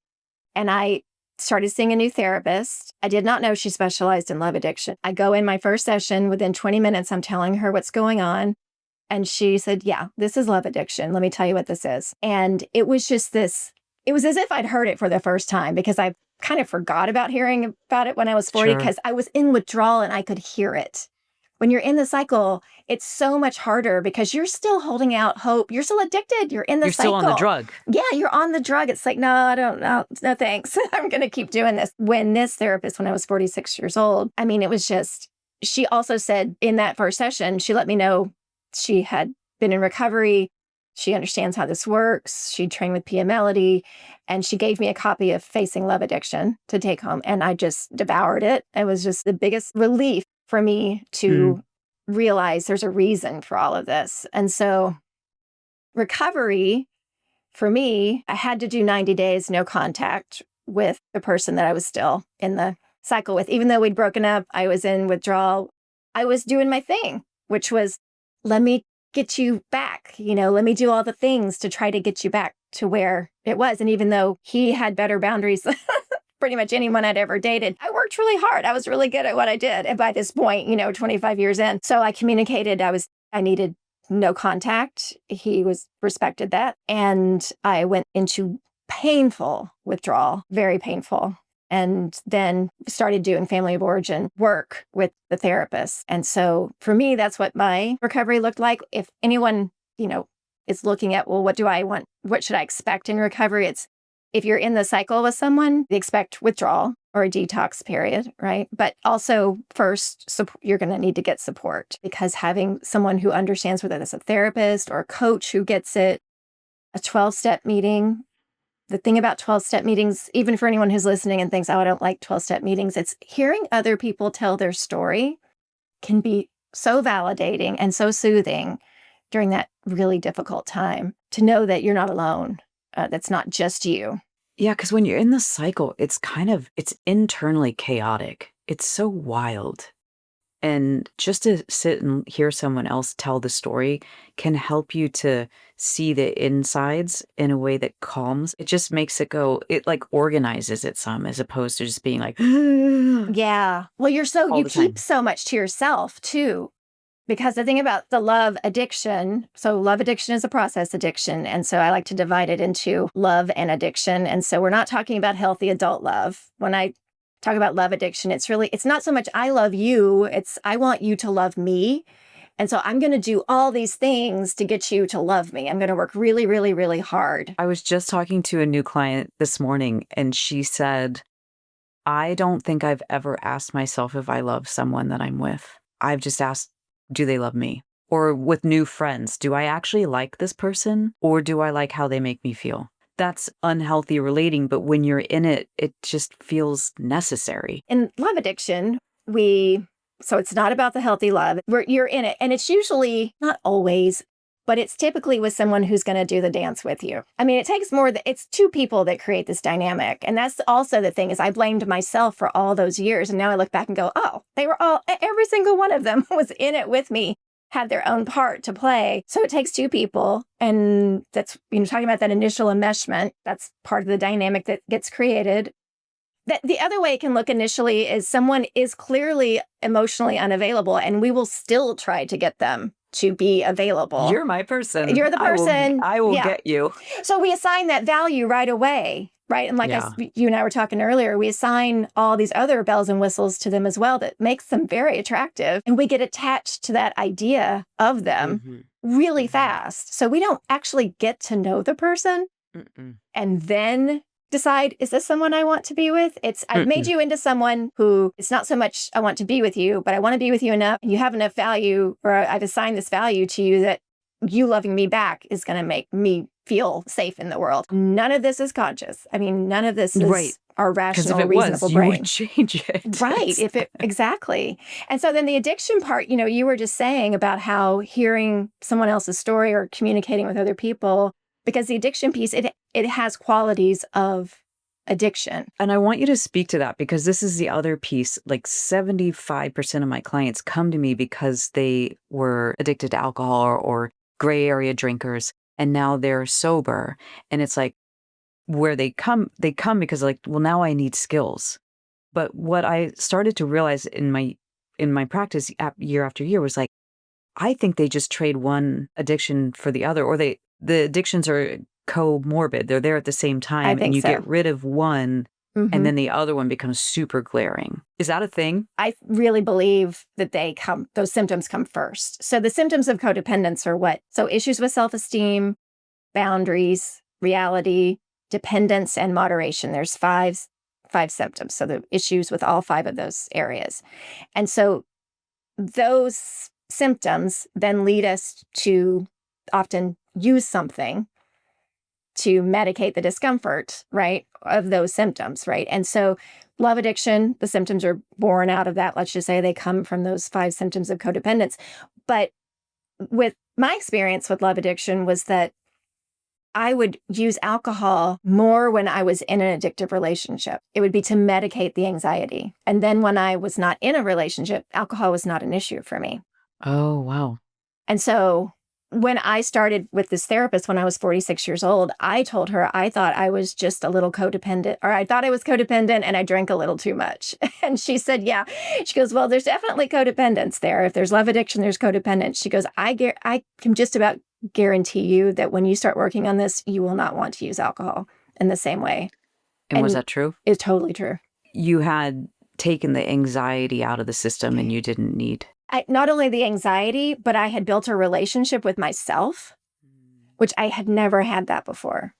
And I started seeing a new therapist. I did not know she specialized in love addiction. I go in my first session. Within 20 minutes, I'm telling her what's going on. And she said, yeah, this is love addiction. Let me tell you what this is. And it was just this, it was as if I'd heard it for the first time, because I kind of forgot about hearing about it when I was 40, Sure. because I was in withdrawal and I could hear it. When you're in the cycle, it's so much harder because you're still holding out hope. You're still addicted. You're in the cycle. You're still on the drug. Yeah, you're on the drug. It's like, no, I don't know. No, thanks. I'm going to keep doing this. When this therapist, when I was 46 years old, I mean, it was just, she also said in that first session, she let me know she had been in recovery. She understands how this works. She trained with Pia Melody, and she gave me a copy of Facing Love Addiction to take home. And I just devoured it. It was just the biggest relief for me to realize there's a reason for all of this. And so recovery for me, I had to do 90 days, no contact with the person that I was still in the cycle with. Even though we'd broken up, I was in withdrawal. I was doing my thing, which was, let me get you back. Let me do all the things to try to get you back to where it was. And even though he had better boundaries pretty much anyone I'd ever dated, I worked really hard. I was really good at what I did. And by this point, 25 years in. So I communicated, I needed no contact. He respected that. And I went into painful withdrawal, very painful. And then started doing family of origin work with the therapist. And so for me, that's what my recovery looked like. If anyone, is looking at, well, what do I want? What should I expect in recovery? It's, if you're in the cycle with someone, they expect withdrawal or a detox period, right? But also first, you're going to need to get support, because having someone who understands, whether that's a therapist or a coach who gets it, a 12-step meeting. The thing about 12-step meetings, even for anyone who's listening and thinks, oh, I don't like 12-step meetings, it's hearing other people tell their story can be so validating and so soothing during that really difficult time to know that you're not alone. That's not just you. Yeah, because when you're in the cycle, it's internally chaotic. It's so wild. And just to sit and hear someone else tell the story can help you to see the insides in a way that calms. It just makes it go, it like organizes it some as opposed to just being like, Yeah. Well, all you the keep time. so much to yourself too. Because the thing about the love addiction, so love addiction is a process addiction. And so I like to divide it into love and addiction. And so we're not talking about healthy adult love. When I talk about love addiction, it's not so much I love you, it's I want you to love me. And so I'm going to do all these things to get you to love me. I'm going to work really, really, really hard. I was just talking to a new client this morning and she said, I don't think I've ever asked myself if I love someone that I'm with. I've just asked, do they love me? Or with new friends, do I actually like this person or do I like how they make me feel? That's unhealthy relating, but when you're in it, it just feels necessary. In love addiction, so it's not about the healthy love. You're in it. And it's usually, not always, but it's typically with someone who's going to do the dance with you. I mean, it takes more, it's two people that create this dynamic. And that's also the thing is I blamed myself for all those years. And now I look back and go, oh, every single one of them was in it with me, had their own part to play. So it takes two people. And that's, talking about that initial enmeshment, that's part of the dynamic that gets created. That the other way it can look initially is someone is clearly emotionally unavailable and we will still try to get them to be available. You're my person. You're the person. I will Yeah. get you. So we assign that value right away, right? And like Yeah. you and I were talking earlier, we assign all these other bells and whistles to them as well that makes them very attractive. And we get attached to that idea of them really fast. So we don't actually get to know the person and then decide, is this someone I want to be with? I've made you into someone who it's not so much I want to be with you, but I want to be with you enough. And you have enough value, or I've assigned this value to you that you loving me back is going to make me feel safe in the world. None of this is conscious. I mean, none of this is our rational, reasonable brain. You would change it. Right. Exactly. And so then the addiction part, you were just saying about how hearing someone else's story or communicating with other people, because the addiction piece, it has qualities of addiction. And I want you to speak to that because this is the other piece. Like 75% of my clients come to me because they were addicted to alcohol or gray area drinkers, and now they're sober. And it's like where they come because like, well, now I need skills. But what I started to realize in my practice year after year was like, I think they just trade one addiction for the other, or the addictions are comorbid. They're there at the same time, and you get rid of one, and then the other one becomes super glaring. Is that a thing? I really believe that those symptoms come first. So the symptoms of codependence are what? So issues with self-esteem, boundaries, reality, dependence, and moderation. There's five symptoms. So the issues with all five of those areas. And so those symptoms then lead us to often use something to medicate the discomfort, right, of those symptoms, right? And so love addiction, the symptoms are born out of that. Let's just say they come from those five symptoms of codependence. But with my experience with love addiction was that I would use alcohol more when I was in an addictive relationship. It would be to medicate the anxiety. And then when I was not in a relationship, alcohol was not an issue for me. Oh, wow. And so when I started with this therapist when I was 46 years old, I told her I thought I was just a little codependent, or I thought I was codependent and I drank a little too much. And she said, yeah. She goes, well, there's definitely codependence there. If there's love addiction, there's codependence. She goes, I can just about guarantee you that when you start working on this, you will not want to use alcohol in the same way. And was that true? It's totally true. You had taken the anxiety out of the system and you didn't need... Not only the anxiety, but I had built a relationship with myself, which I had never had that before.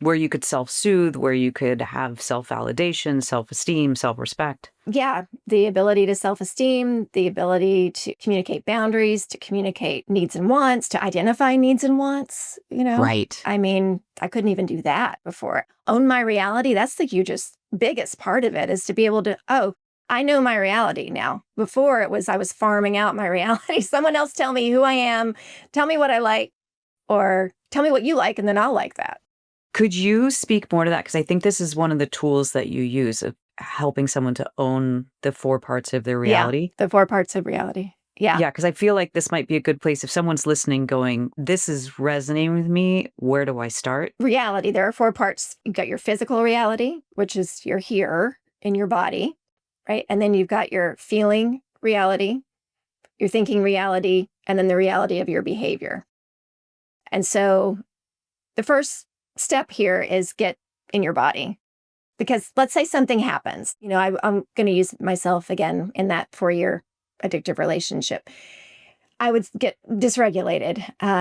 Where you could self-soothe, where you could have self-validation, self-esteem, self-respect. Yeah, the ability to self-esteem, the ability to communicate boundaries, to communicate needs and wants, to identify needs and wants, Right. I mean, I couldn't even do that before. Own my reality, that's the biggest part of it, is to be able to, I know my reality now. Before it was I was farming out my reality. Someone else tell me who I am, tell me what I like, or tell me what you like, and then I'll like that. Could you speak more to that? Because I think this is one of the tools that you use of helping someone to own the 4 parts of their Yeah, reality. the 4 parts of reality. Yeah. Yeah, because I feel like this might be a good place if someone's listening going, "This is resonating with me. Where do I start?" Reality, there are 4 parts. You've got your physical reality, which is you're here in your body, right? And then you've got your feeling reality, your thinking reality, and then the reality of your behavior. And so the first step here is get in your body. Because let's say something happens. I'm going to use myself again in that 4-year addictive relationship. I would get dysregulated.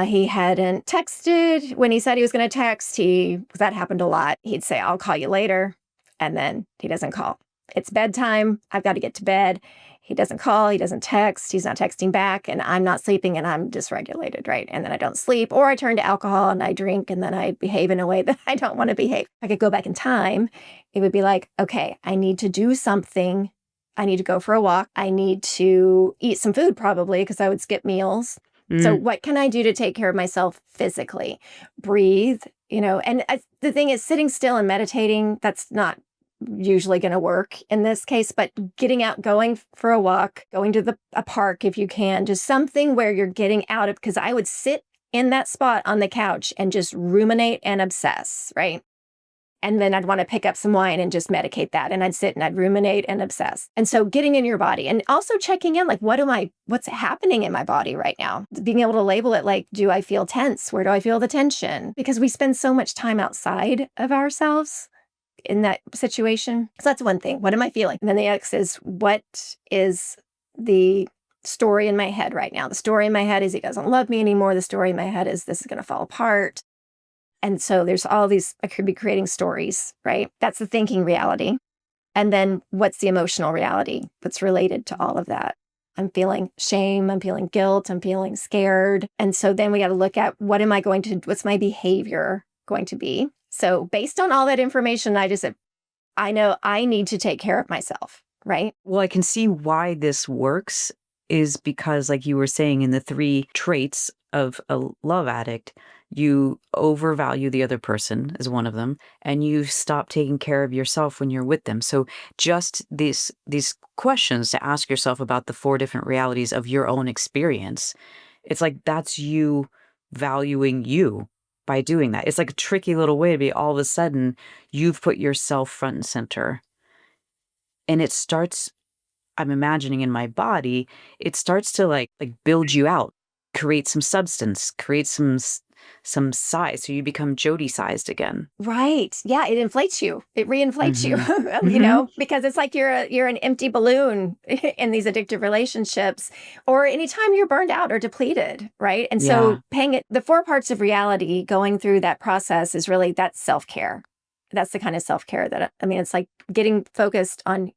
He hadn't texted when he said he was going to text. That happened a lot. He'd say, I'll call you later. And then he doesn't call. It's bedtime. I've got to get to bed. He doesn't call. He doesn't text. He's not texting back. And I'm not sleeping and I'm dysregulated, right? And then I don't sleep, or I turn to alcohol and I drink, and then I behave in a way that I don't want to behave. If I could go back in time, it would be like, okay, I need to do something. I need to go for a walk. I need to eat some food probably because I would skip meals. So what can I do to take care of myself physically? Breathe, and the thing is, sitting still and meditating, that's not usually going to work in this case, but getting out, going for a walk, going to a park if you can, just something where you're getting out of, because I would sit in that spot on the couch and just ruminate and obsess, right? And then I'd want to pick up some wine and just medicate that. And I'd sit and I'd ruminate and obsess. And so getting in your body and also checking in, like, what's happening in my body right now? Being able to label it, like, do I feel tense? Where do I feel the tension? Because we spend so much time outside of ourselves in that situation. So that's one thing. What am I feeling? And then the X is, what is the story in my head right now? The story in my head is he doesn't love me anymore. The story in my head is this is going to fall apart. And so there's all these, I could be creating stories, right? That's the thinking reality. And then what's the emotional reality that's related to all of that? I'm feeling shame. I'm feeling guilt. I'm feeling scared. And so then we got to look at what's my behavior going to be? So based on all that information, I know I need to take care of myself, right? Well, I can see why this works is because, like you were saying, in the 3 traits of a love addict, you overvalue the other person as one of them, and you stop taking care of yourself when you're with them. So just these questions to ask yourself about the 4 different realities of your own experience, it's like that's you valuing you by doing that. It's like a tricky little way to be all of a sudden you've put yourself front and center. And it starts, I'm imagining in my body, it starts to like build you out, create some substance, create some size. So you become Jodi sized again. Right. Yeah. It inflates you. It reinflates you, Mhm. because it's like you're an empty balloon in these addictive relationships, or anytime you're burned out or depleted. Right. And so Yeah. the 4 parts of reality, going through that process is really, that's self-care. That's the kind of self-care it's like getting focused on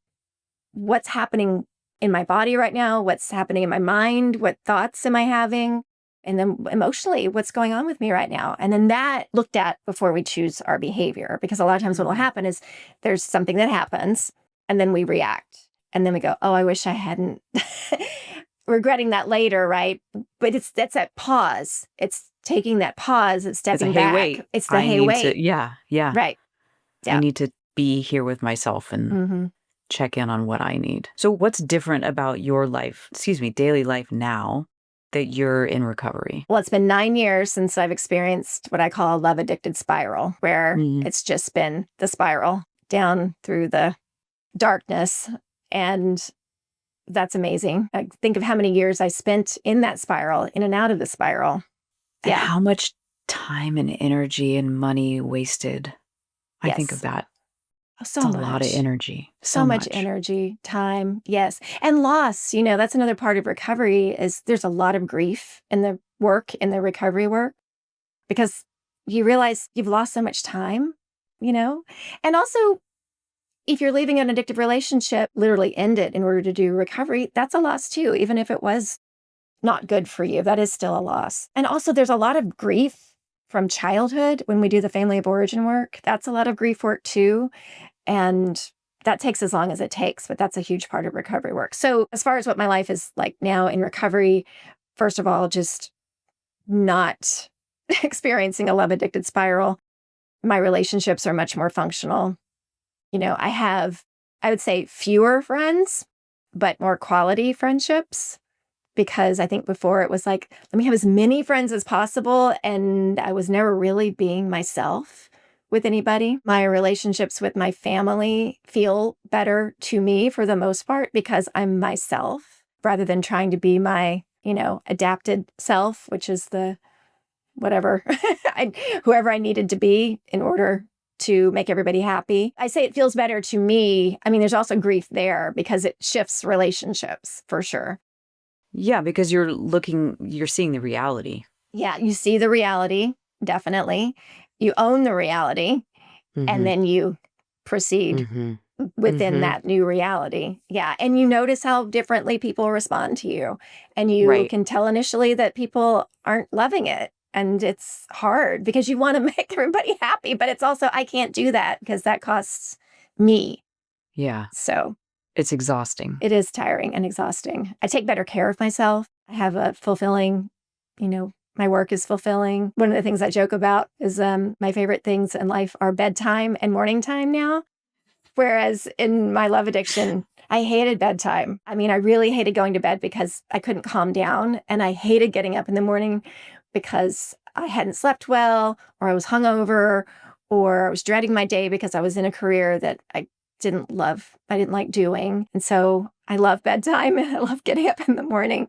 what's happening in my body right now, what's happening in my mind, what thoughts am I having? And then emotionally, what's going on with me right now? And then that looked at before we choose our behavior. Because a lot of times what will happen is there's something that happens and then we react. And then we go, oh, I wish I hadn't. Regretting that later, right? But that's that pause. It's taking that pause, it's It's a, stepping hey, back. wait, It's the I hey, need wait. to, yeah. Right. I Yeah. need to be here with myself and Mm-hmm. check in on what I need. So what's different about your daily life now that you're in recovery? Well, it's been 9 years since I've experienced what I call a love addicted spiral, where it's just been the spiral down through the darkness. And that's amazing. I think of how many years I spent in that spiral, in and out of the spiral. And Yeah. how much time and energy and money wasted. I think of Yes. that. So It's a much. lot of energy. So much energy, time. Yes. And loss, that's another part of recovery is there's a lot of grief in the recovery work, because you realize you've lost so much time, and also if you're leaving an addictive relationship, literally end it in order to do recovery, that's a loss too, even if it was not good for you. That is still a loss. And also there's a lot of grief from childhood when we do the family of origin work. That's a lot of grief work too. And that takes as long as it takes, but that's a huge part of recovery work. So as far as what my life is like now in recovery, first of all, just not experiencing a love addicted spiral. My relationships are much more functional. I have, I would say, fewer friends, but more quality friendships. Because I think before it was like, let me have as many friends as possible. And I was never really being myself with anybody. My relationships with my family feel better to me for the most part because I'm myself rather than trying to be my, adapted self, which is the whatever, whoever I needed to be in order to make everybody happy. I say it feels better to me. I mean, there's also grief there because it shifts relationships for sure. Yeah, because you're seeing the reality. Yeah, you see the reality, definitely. You own the reality, and then you proceed within that new reality. Yeah, and you notice how differently people respond to you. And you Right. can tell initially that people aren't loving it. And it's hard because you want to make everybody happy, but it's also, I can't do that because that costs me. Yeah. So It's exhausting. it is tiring and exhausting. I take better care of myself. I have a fulfilling, my work is fulfilling. One of the things I joke about is my favorite things in life are bedtime and morning time now. Whereas in my love addiction, I hated bedtime. I mean, I really hated going to bed because I couldn't calm down. And I hated getting up in the morning because I hadn't slept well, or I was hungover, or I was dreading my day because I was in a career that I didn't like doing. And so I love bedtime and I love getting up in the morning.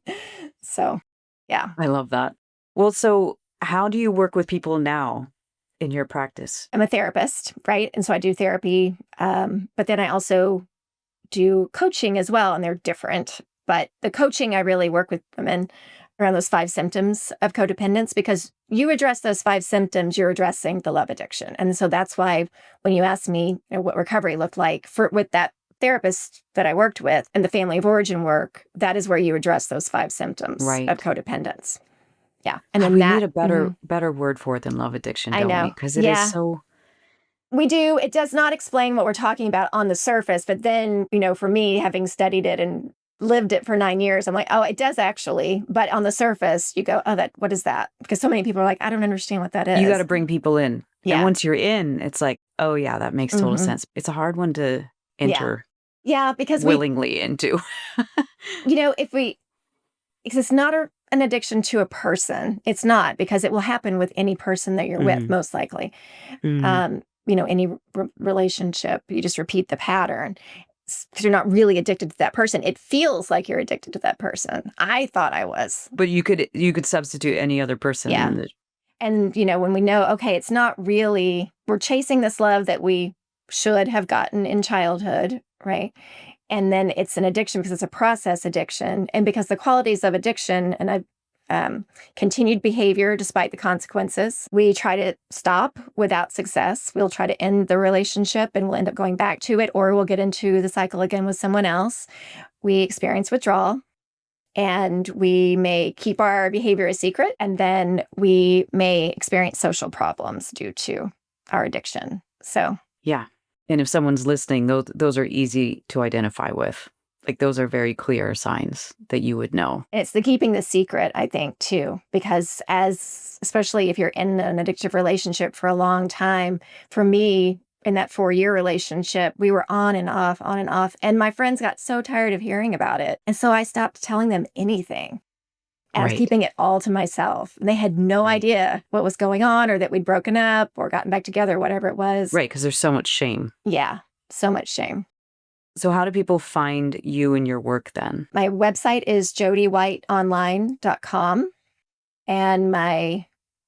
So, yeah. I love that. Well, so how do you work with people now in your practice? I'm a therapist, right? And so I do therapy, but then I also do coaching as well, and they're different. But the coaching, I really work with women around those 5 symptoms of codependence because you address those 5 symptoms, you're addressing the love addiction. And so that's why when you asked me what recovery looked like with that therapist that I worked with and the family of origin work, that is where you address those 5 symptoms of codependence. Yeah. And then we need a better word for it than love addiction, don't we? Because it is so... We do. It does not explain what we're talking about on the surface. But then, for me, having studied it and lived it for 9 years, I'm like, oh, it does actually. But on the surface, you go, oh, what is that? Because so many people are like, I don't understand what that is. You got to bring people in. Yeah. And once you're in, it's like, oh, yeah, that makes total sense. It's a hard one to enter because willingly into. Because it's not an addiction to a person. It's not, because it will happen with any person that you're with, most likely. Any relationship, you just repeat the pattern because you're not really addicted to that person. It feels like you're addicted to that person. I thought I was. But you could substitute any other person. Yeah. And, when we know, okay, it's not really, we're chasing this love that we should have gotten in childhood, right? And then it's an addiction because it's a process addiction. And because the qualities of addiction, and I've continued behavior despite the consequences. We try to stop without success. We'll try to end the relationship and we'll end up going back to it, or we'll get into the cycle again with someone else. We experience withdrawal, and we may keep our behavior a secret, and then we may experience social problems due to our addiction. So, yeah. And if someone's listening, those are easy to identify with. Like, those are very clear signs that you would know. And it's the keeping the secret, I think, too, because especially if you're in an addictive relationship for a long time, for me, in that 4-year relationship, we were on and off. And my friends got so tired of hearing about it. And so I stopped telling them anything. And I was keeping it all to myself. And they had no idea what was going on, or that we'd broken up or gotten back together, whatever it was. Right, because there's so much shame. Yeah, so much shame. So how do people find you and your work then? My website is jodywhiteonline.com. And my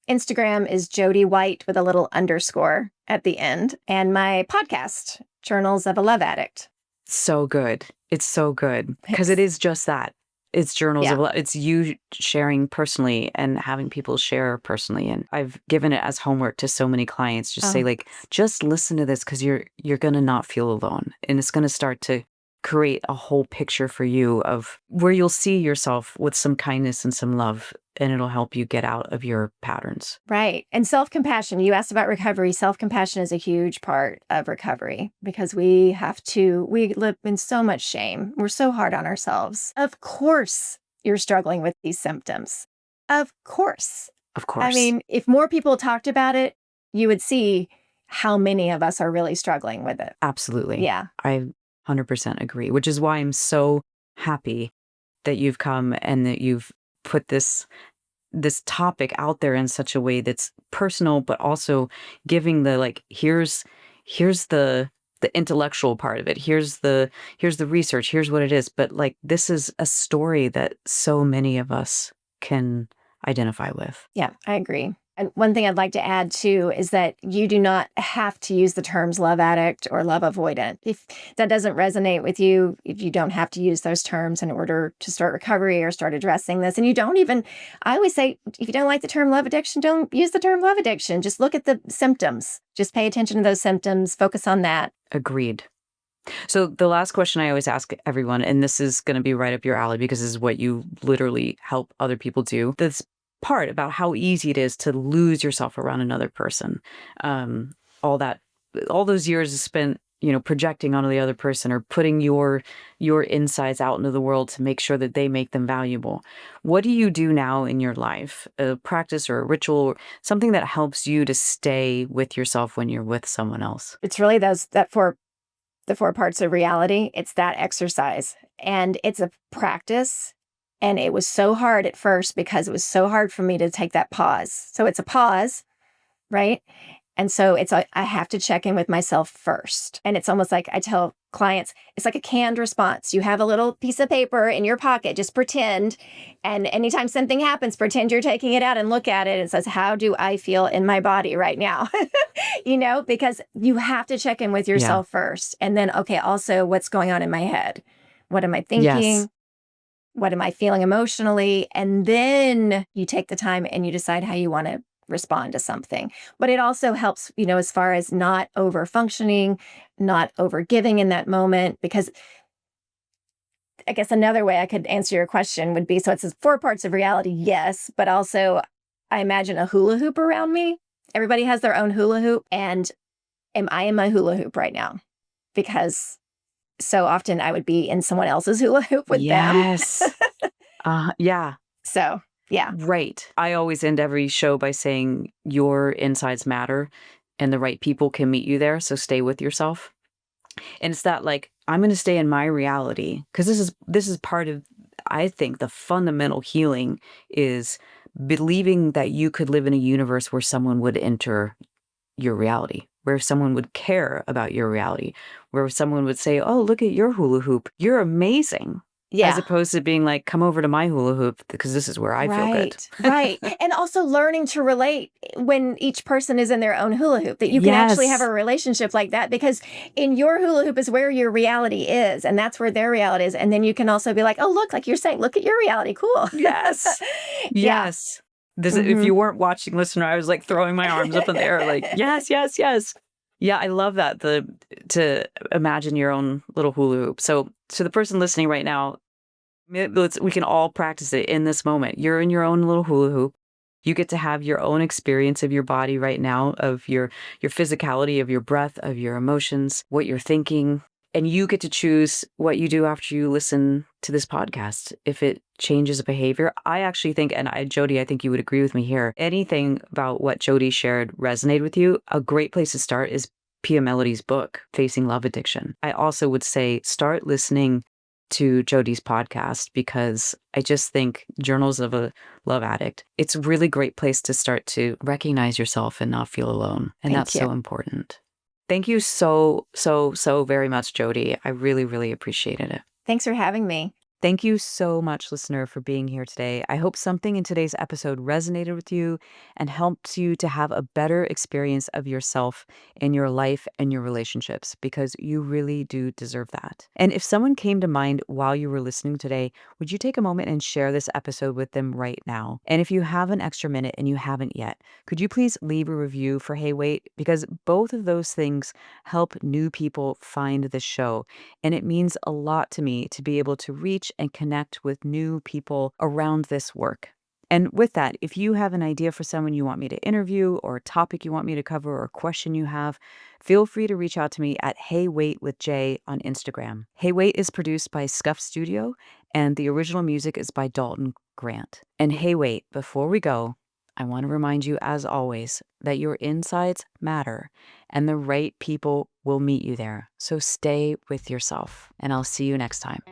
Instagram is Jodi White with a little underscore at the end. And my podcast, Journals of a Love Addict. So good. It's so good. Because it is just that. It's journals of love. It's you sharing personally and having people share personally. And I've given it as homework to so many clients. Just say, just listen to this because you're going to not feel alone. And it's going to start to create a whole picture for you of where you'll see yourself with some kindness and some love, and it'll help you get out of your patterns. Right. And self-compassion. You asked about recovery. Self-compassion is a huge part of recovery because we live in so much shame. We're so hard on ourselves. Of course, you're struggling with these symptoms. Of course. Of course. I mean, if more people talked about it, you would see how many of us are really struggling with it. Absolutely. Yeah. I 100% agree, which is why I'm so happy that you've come and that you've put this topic out there in such a way that's personal, but also giving the like, here's the intellectual part of it. Here's the research. Here's what it is. But like, this is a story that so many of us can identify with. Yeah, I agree. And one thing I'd like to add too is that you do not have to use the terms love addict or love avoidant. If that doesn't resonate with you, if you don't have to use those terms in order to start recovery or start addressing this. And you don't even, I always say, if you don't like the term love addiction, don't use the term love addiction. Just look at the symptoms. Just pay attention to those symptoms, focus on that. Agreed. So the last question I always ask everyone, and this is going to be right up your alley because this is what you literally help other people do. This part about how easy it is to lose yourself around another person. All those years spent, projecting onto the other person or putting your insides out into the world to make sure that they make them valuable. What do you do now in your life? A practice or a ritual, or something that helps you to stay with yourself when you're with someone else? It's really the four parts of reality. It's that exercise, and it's a practice. And it was so hard at first because it was so hard for me to take that pause. So it's a pause, right? And so I have to check in with myself first. And it's almost like I tell clients, it's like a canned response. You have a little piece of paper in your pocket, just pretend. And anytime something happens, pretend you're taking it out and look at it and says, how do I feel in my body right now? Because you have to check in with yourself first. And then, okay, also what's going on in my head? What am I thinking? Yes. What am I feeling emotionally? And then you take the time and you decide how you want to respond to something. But it also helps, as far as not over functioning, not over giving in that moment, because I guess another way I could answer your question would be, so it says 4 parts of reality, yes, but also I imagine a hula hoop around me. Everybody has their own hula hoop. And am I in my hula hoop right now? Because so often I would be in someone else's hula hoop with them. Yes. Yeah. So, yeah. Right. I always end every show by saying your insides matter and the right people can meet you there. So stay with yourself. And it's that like, I'm going to stay in my reality, because this is part of, I think, the fundamental healing is believing that you could live in a universe where someone would enter your reality, where someone would care about your reality, where someone would say, oh, look at your hula hoop. You're amazing. Yeah. As opposed to being like, come over to my hula hoop because this is where I feel good. Right. And also learning to relate when each person is in their own hula hoop, that you can actually have a relationship like that, because in your hula hoop is where your reality is, and that's where their reality is. And then you can also be like, oh, look, like you're saying, look at your reality. Cool. Yes. Yes. This, if you weren't watching, listener, I was like throwing my arms up in the air, like, yes, yes, yes. Yeah, I love that. To imagine your own little hula hoop. So to the person listening right now, we can all practice it in this moment. You're in your own little hula hoop. You get to have your own experience of your body right now, of your physicality, of your breath, of your emotions, what you're thinking. And you get to choose what you do after you listen to this podcast. If it changes a behavior, I actually think, and Jodi, I think you would agree with me here, anything about what Jodi shared resonated with you, a great place to start is Pia Melody's book, Facing Love Addiction. I also would say start listening to Jodi's podcast, because I just think Journals of a Love Addict, it's a really great place to start to recognize yourself and not feel alone. And that's so important. Thank you so, so, so very much, Jodi. I really, really appreciated it. Thanks for having me. Thank you so much, listener, for being here today. I hope something in today's episode resonated with you and helps you to have a better experience of yourself in your life and your relationships because you really do deserve that. And if someone came to mind while you were listening today, would you take a moment and share this episode with them right now? And if you have an extra minute and you haven't yet, could you please leave a review for Hey Wait? Because both of those things help new people find the show. And it means a lot to me to be able to reach and connect with new people around this work. And with that, if you have an idea for someone you want me to interview, or a topic you want me to cover, or a question you have, feel free to reach out to me at Hey Wait with Jay on Instagram. Hey Wait is produced by Scuff Studio, and the original music is by Dalton Grant. And hey wait, before we go, I want to remind you, as always, that your insides matter and the right people will meet you there. So stay with yourself, and I'll see you next time.